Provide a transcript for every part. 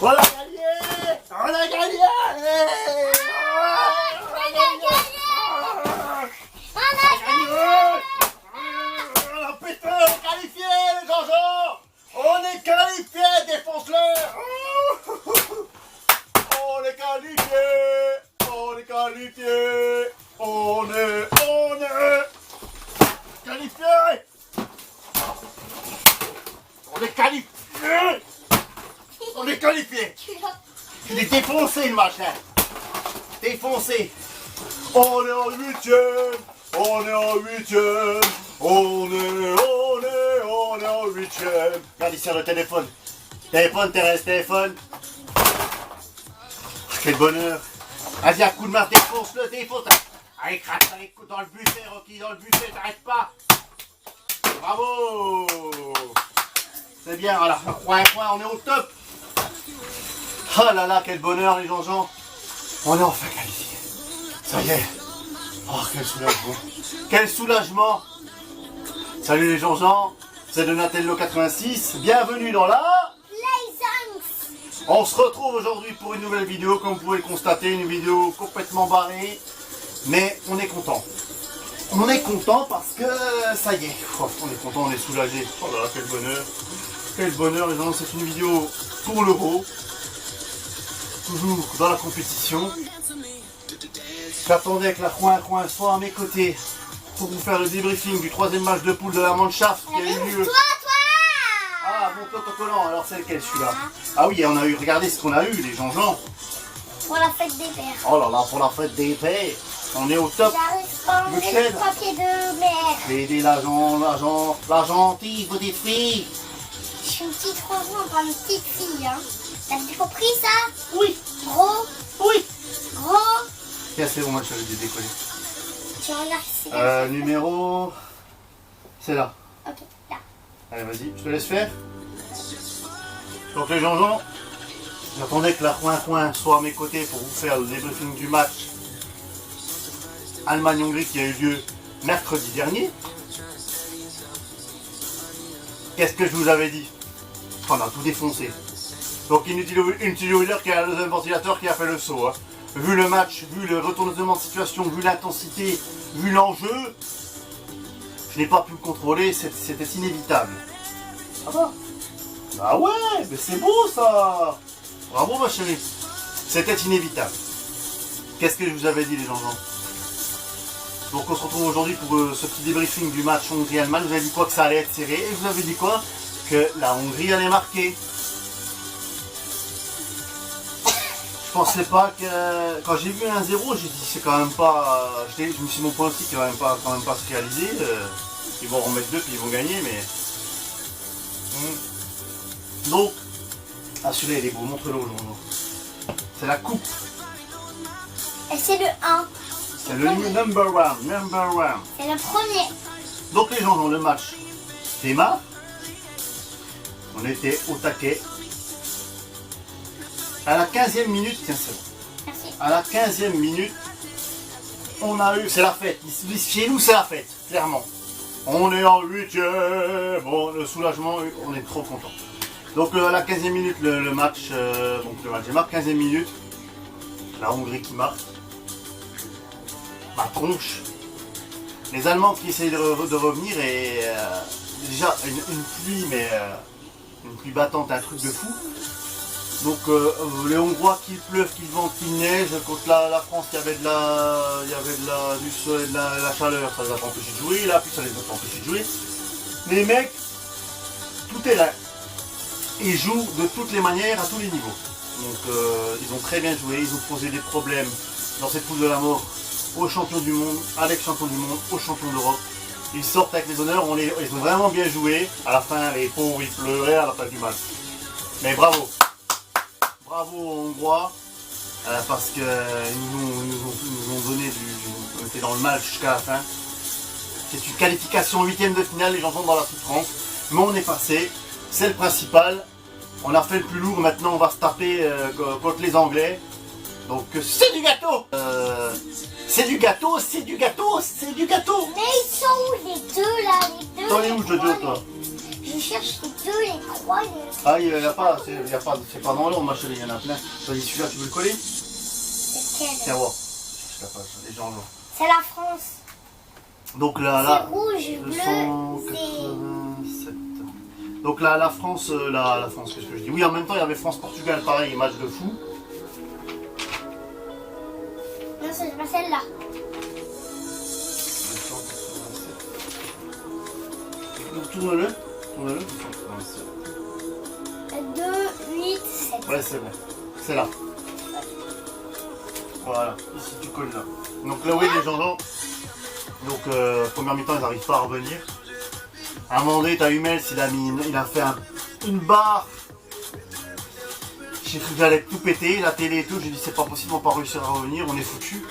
On a gagné. On a gagné. Putain, on est qualifié, les Jean-Jean. On est qualifié, défonce-le. On est qualifié. On est qualifié. On est qualifié. On est qualifié. On est qualifié. Il est défoncé le machin. Défoncé. On est en huitième. On est en huitième. On est en huitième. Regarde ici sur le téléphone. Téléphone, Thérèse, téléphone. Quel bonheur. Vas-y, un coup de main, défonce-le, défonce. Allez, crache les coups dans le buffet, Rocky, dans le buffet, t'arrêtes pas. Bravo. C'est bien, voilà, point, on est au top. Oh là là, quel bonheur, les Jean-Jean. On est enfin qualifié. Ça y est. Oh, quel soulagement. Quel soulagement. Salut les Jean-Jean, c'est Donatello86. Bienvenue dans la... On se retrouve aujourd'hui pour une nouvelle vidéo, comme vous pouvez le constater, une vidéo complètement barrée. Mais on est content. On est content parce que ça y est. Oh, on est content, on est soulagé. Oh là là, quel bonheur. Quel bonheur, les gens. C'est une vidéo pour l'Euro. Toujours dans la compétition. J'attendais que la coin soit à mes côtés pour vous faire le débriefing du troisième match de poule de la Mannschaft qui a eu lieu. Ah, mon autocollant, alors c'est lequel celui-là? Ah oui, on a eu, regardez ce qu'on a eu, les Jean-Jean. Pour la fête des pères. Oh là là, pour la fête des pères. On est au top. J'arrive pas à enlever le papier de mère. Aider la gentille, vous dites fille. Je suis une petite rejointe, pas une petite fille, hein. T'as bien compris ça? Oui. Gros. Oui. Gros. Tiens, c'est bon, moi je vais décoller. Tu regardes si c'est numéro... C'est là. Ok, là. Allez, vas-y, je te laisse faire. Donc les Jean-Jean, j'attendais que la coin soit à mes côtés pour vous faire le débriefing du match Allemagne-Hongrie qui a eu lieu mercredi dernier. Qu'est-ce que je vous avais dit? On a tout défoncé. Donc inutile vous dire qu'il y a le deuxième ventilateur qui a fait le saut. Hein. Vu le match, vu le retournement de situation, vu l'intensité, vu l'enjeu, je n'ai pas pu me contrôler, c'était inévitable. Ça va? Ah ouais, mais c'est beau ça. Bravo ma chérie. C'était inévitable. Qu'est-ce que je vous avais dit les Jean-Jean? Donc on se retrouve aujourd'hui pour ce petit débriefing du match Hongrie-Allemagne. Vous avez dit quoi? Que ça allait être serré. Et vous avez dit quoi? Que la Hongrie allait marquer. Je pensais pas que... Quand j'ai vu 1-0, j'ai dit c'est quand même pas... Je me suis dit mon pronostic qui va quand même pas se réaliser. Ils vont remettre 2 puis ils vont gagner, mais... Donc... Ah celui-là il est beau, montre-le aux gens. C'est la coupe. Et c'est le 1. C'est le number one. C'est le premier. Donc les gens, le match démarre. On était au taquet. À la 15e minute, tiens c'est bon. Merci. À la 15e minute, on a eu, c'est la fête. Chez nous c'est la fête, clairement. On est en 8e. Bon, le soulagement, on est trop content. Donc à la 15e minute, le match démarre. 15e minute, la Hongrie qui marque. Ma tronche. Les Allemands qui essayent de revenir et déjà une pluie, mais une pluie battante, un truc de fou. Donc les Hongrois qu'il pleuve, qu'il vente, qu'il neige, contre la France il y avait du soleil, de la chaleur, ça les a pas empêchés de jouer, la pluie ça les a pas empêchés de jouer. Les mecs, tout est là. Ils jouent de toutes les manières, à tous les niveaux. Donc ils ont très bien joué, ils ont posé des problèmes dans cette poule de la mort aux champions du monde, à l'ex-champion du monde, aux champions d'Europe. Ils sortent avec les honneurs, ils ont vraiment bien joué. À la fin, les pauvres, ils pleuraient à la fin du match. Mais bravo. Bravo aux Hongrois, parce qu'ils nous ont donné on était dans le match jusqu'à la fin. C'est une qualification 8e de finale, les gens sont dans la souffrance. Mais on est passé, c'est le principal. On a fait le plus lourd, maintenant on va se taper contre les Anglais. Donc c'est du gâteau. C'est du gâteau, c'est du gâteau, c'est du gâteau. Mais ils sont où les deux là? Les deux. T'en es où Jojo toi? Je Je cherche les deux, les trois. Ah, il n'y a pas, c'est pas dans l'ordre, ma chérie, il y en a plein. Vas-y, celui-là, tu veux le coller? C'est quel? Tiens, voir. Je la page, les gens là. C'est la France. Donc là, C'est rouge, bleu, c'est... 287. Donc là, la France, la France, qu'est-ce que je dis? Oui, en même temps, il y avait France-Portugal, pareil, match de fou. Non, c'est pas celle-là. 287. Tourne-le. Tourne-le. 287. 2, 8, 7. Ouais, c'est bon. C'est là. Voilà, ici tu colles là. Donc là, oui, les gens. Donc, première mi-temps, ils n'arrivent pas à revenir. À un moment donné, t'as Hummels, il a fait une barre. J'ai cru que j'allais tout péter, la télé et tout. J'ai dit, c'est pas possible, on va pas réussir à revenir, on est foutu.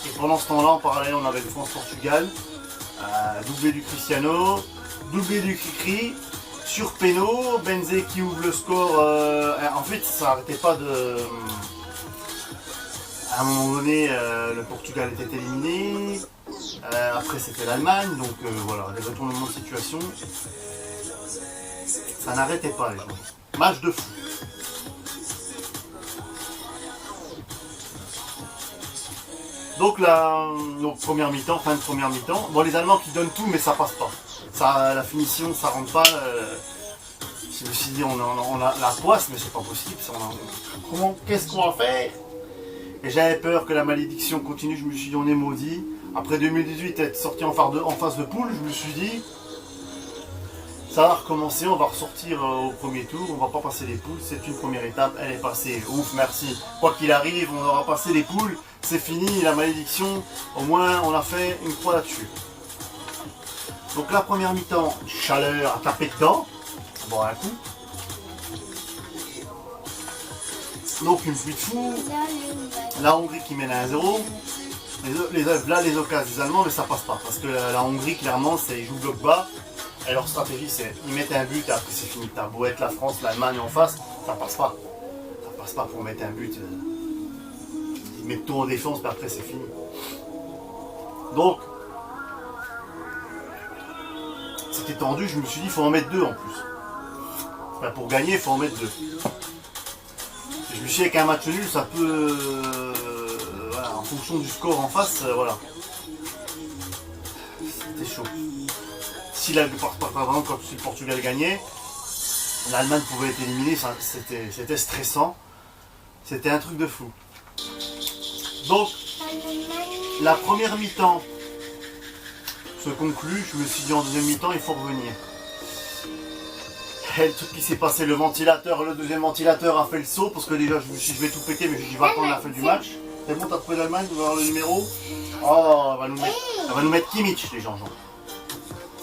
Et pendant ce temps-là, en parallèle, on avait le France-Portugal. Doublé du Cristiano, doublé du Cricri. Sur péno, Benzé qui ouvre le score. En fait, ça n'arrêtait pas de. À un moment donné, le Portugal était éliminé. Après, c'était l'Allemagne. Donc voilà, les retournements de situation. Ça n'arrêtait pas, les gens. Match de fou. Donc là, donc première mi-temps, fin de première mi-temps. Bon, les Allemands qui donnent tout, mais ça passe pas. Ça, la finition, ça rentre pas. Je me suis dit, on a la poisse, mais c'est pas possible. Qu'est-ce qu'on va faire? Et j'avais peur que la malédiction continue. Je me suis dit, on est maudit. Après 2018, être sorti en phase de poule, je me suis dit, ça va recommencer. On va ressortir au premier tour. On va pas passer les poules. C'est une première étape. Elle est passée. Ouf, merci. Quoi qu'il arrive, on aura passé les poules. C'est fini, la malédiction. Au moins, on a fait une croix là-dessus. Donc la première mi-temps, chaleur à taper dedans. Bon, un coup. Donc une pluie de fou. La Hongrie qui mène à 1-0. Là, les occasions des Allemands, mais ça passe pas. Parce que la Hongrie, clairement, ils jouent bloc bas. Et leur stratégie, c'est ils mettent un but et après c'est fini. T'as beau être la France, l'Allemagne en face, ça passe pas. Ça passe pas pour mettre un but. Ils mettent tout en défense, mais après c'est fini. Donc, c'était tendu, je me suis dit, il faut en mettre deux en plus. Enfin, pour gagner, il faut en mettre deux. Je me suis dit, avec un match nul, ça peut. Voilà, en fonction du score en face, voilà. C'était chaud. Si par exemple, quand le Portugal gagnait, l'Allemagne pouvait être éliminée, c'était stressant. C'était un truc de fou. Donc, la première mi-temps se conclut. Je me suis dit en deuxième mi-temps, il faut revenir. Et le truc qui s'est passé, le deuxième ventilateur a fait le saut parce que déjà je me suis dit je vais tout péter, mais je vais attendre la fin du match. C'est bon, t'as trouvé l'Allemagne, vous allez voir le numéro. Oh, elle va nous mettre Kimmich, les gens.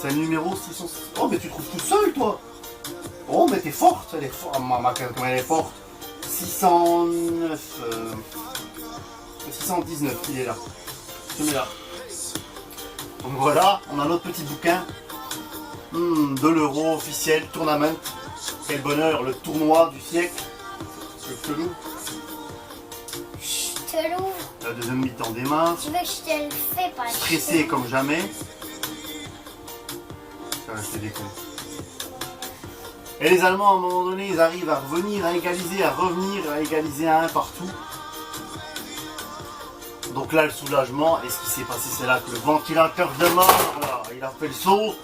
C'est le numéro 606. Oh, mais tu trouves tout seul, toi. Oh, mais t'es forte, elle est forte. Comment elle est forte. 609. 619, il est là. Je mets là. Donc voilà, on a notre petit bouquin de l'euro officiel, tournament. Quel bonheur, le tournoi du siècle. Je te l'ouvre. Je te l'ouvre. La deuxième mi-temps des mains. Tu veux que je te le fais pas? Stressé comme jamais. Ça va rester déconné. Et les Allemands, à un moment donné, ils arrivent à revenir, à égaliser, à revenir, à égaliser à un partout. Donc là, le soulagement, et ce qui s'est passé, c'est là que le ventilateur de mort, voilà, il a fait le saut,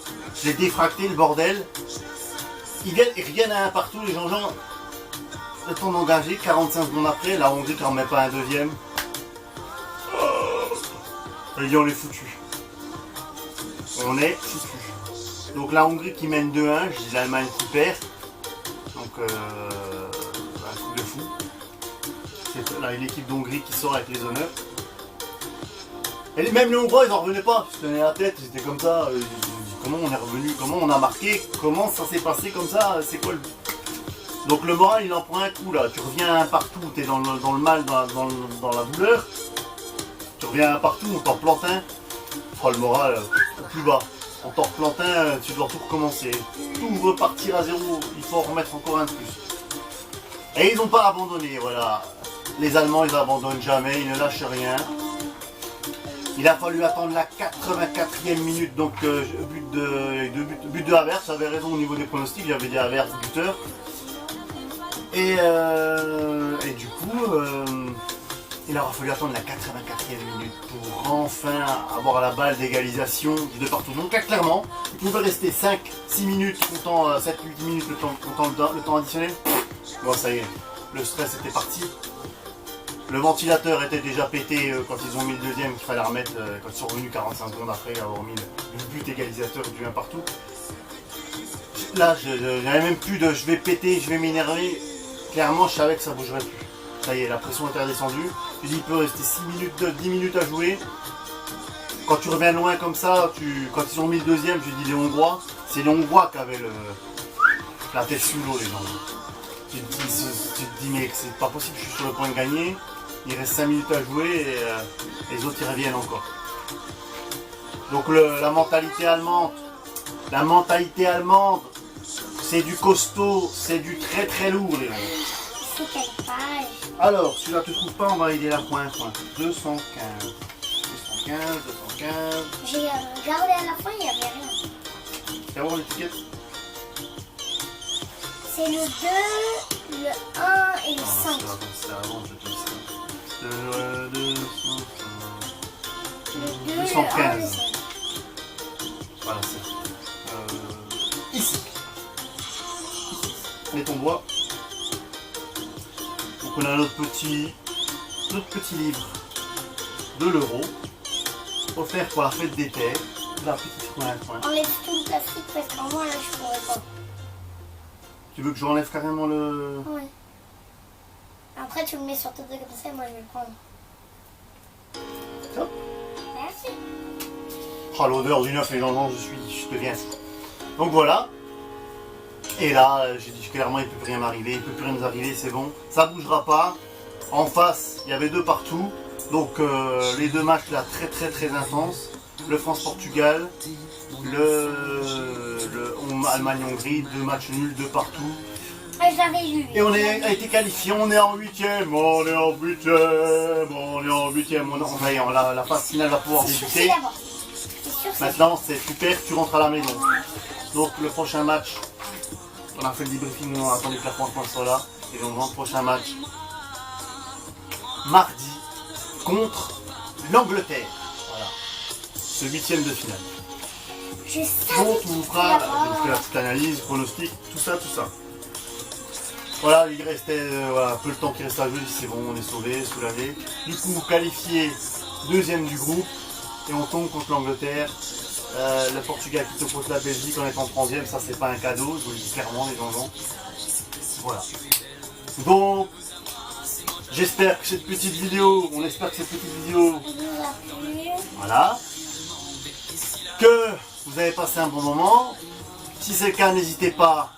j'ai défracté le bordel. Ils reviennent à un partout, les gens. Le temps d'engager, 45 secondes après, la Hongrie qui n'en met pas un deuxième. Et on est foutu. On est foutu. Donc la Hongrie qui mène 2-1, je dis l'Allemagne qui perd. Donc un truc de fou. C'est là une équipe d'Hongrie qui sort avec les honneurs. Et même les Hongrois, ils n'en revenaient pas. Ils se tenaient la tête, ils étaient comme ça. Ils se disaient, comment on est revenu, comment on a marqué, comment ça s'est passé comme ça, c'est quoi le... Donc le moral, il en prend un coup là. Tu reviens un partout, tu es dans le mal, dans la douleur. Tu reviens un partout, on t'en plante un. Oh, le moral, au plus bas. On t'en replante un, tu dois tout recommencer. Tout repartir à zéro, il faut en remettre encore un de plus. Et ils n'ont pas abandonné, voilà. Les Allemands, ils n'abandonnent jamais, ils ne lâchent rien. Il a fallu attendre la 84e minute, donc but de Havertz. J'avais raison au niveau des pronostics, j'avais dit Havertz buteur. Et du coup, il aura fallu attendre la 84e minute pour enfin avoir la balle d'égalisation de partout. Donc là, clairement, il pouvait rester 5-6 minutes, comptant 7-8 minutes le temps additionnel. Bon, ça y est, le stress était parti. Le ventilateur était déjà pété quand ils ont mis le deuxième, qu'il fallait remettre quand ils sont revenus 45 secondes après avoir mis le but égalisateur du 1 partout. Là, j'avais même plus de je vais péter, je vais m'énerver. Clairement, je savais que ça bougerait plus. Ça y est, la pression était redescendue. Je dis, il peut rester 10 minutes à jouer. Quand tu reviens loin comme ça, quand ils ont mis le deuxième, je dis les Hongrois. C'est les Hongrois qui avaient la tête sous l'eau, les gens. Tu te dis, mais c'est pas possible, je suis sur le point de gagner. Il reste 5 minutes à jouer et les autres ils reviennent encore. Donc la mentalité allemande, c'est du costaud, c'est du très très lourd, les gens. C'est quelle page? Alors, si tu la te trouves pas, on va aider la point. 215. J'ai regardé à la fin, il n'y avait rien. Tu vas voir l'étiquette? C'est le 2, le 1 et le 5. C'est avant, je te dis ça. Le 2, 215. le 1, le 5. Voilà, c'est ici. Mets ton doigt. Donc on a notre petit livre de l'euro offert pour la fête d'été. La petite coin. Enlève tout le plastique parce qu'en moi là je pourrais pas. Tu veux que je renlève carrément le... Oui. Après tu le mets sur ton dos comme ça et moi je vais le prendre. Hop. Merci. Oh, l'odeur du neuf et l'enfant, je deviens fou. Donc voilà. Et là, j'ai dit clairement, il ne peut plus rien m'arriver, il ne peut plus rien nous arriver, c'est bon. Ça ne bougera pas. En face, il y avait 2 partout. Donc les 2 matchs là, très très très intenses. Le France-Portugal, le Allemagne-Hongrie, 2 matchs nuls, 2 partout. Ah, je l'avais lu. Et on a été qualifié, on est en 8e, on est en 8e, la phase finale va pouvoir débuter. Maintenant c'est super, tu rentres à la maison. Donc le prochain match, on a fait le debriefing, on a attendu que la France soit là. Et donc le prochain match, mardi, contre l'Angleterre. Voilà, ce 8e de finale. Donc on vous fera la petite analyse, pronostic, tout ça. Voilà, il restait peu le temps qui reste à jouer, c'est bon, on est sauvé, soulagé. Du coup, vous qualifiez 2e du groupe et on tombe contre l'Angleterre. Le Portugal qui te pose la Belgique en étant 3e, ça c'est pas un cadeau, je vous le dis clairement les gens. Voilà. Donc, j'espère que cette petite vidéo, voilà, que vous avez passé un bon moment. Si c'est le cas, n'hésitez pas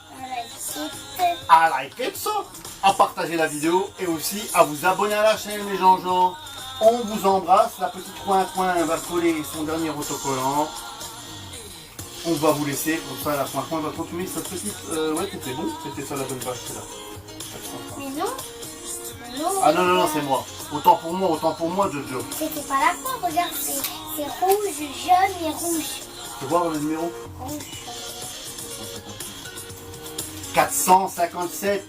à liker ça, à partager la vidéo et aussi à vous abonner à la chaîne les gens. On vous embrasse, la petite coin va coller son dernier autocollant. On va vous laisser, comme ça la coin va continuer cette petite... ouais, c'était bon, c'était ça la bonne page, c'est là. Mais non. Ah non, c'est moi. Autant pour moi, Jojo. C'était pas la fois, regarde, c'est rouge, jaune et rouge. Tu vois le numéro? Rouge. 457.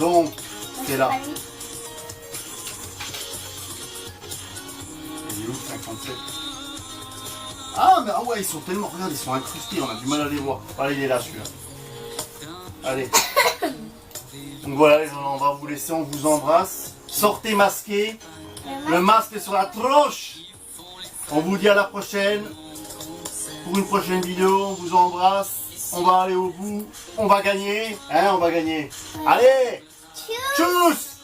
Donc, c'est là. Il est où 57? Ah, mais ouais, ils sont tellement... Regarde, ils sont incrustés, on a du mal à les voir. Voilà, il est là, celui-là. Allez. Donc voilà, les gens, on va vous laisser, on vous embrasse. Sortez masqués. Le masque est sur la tronche. On vous dit à la prochaine. Pour une prochaine vidéo, on vous embrasse. On va aller au bout. On va gagner. Hein, on va gagner. Allez. Tchuss.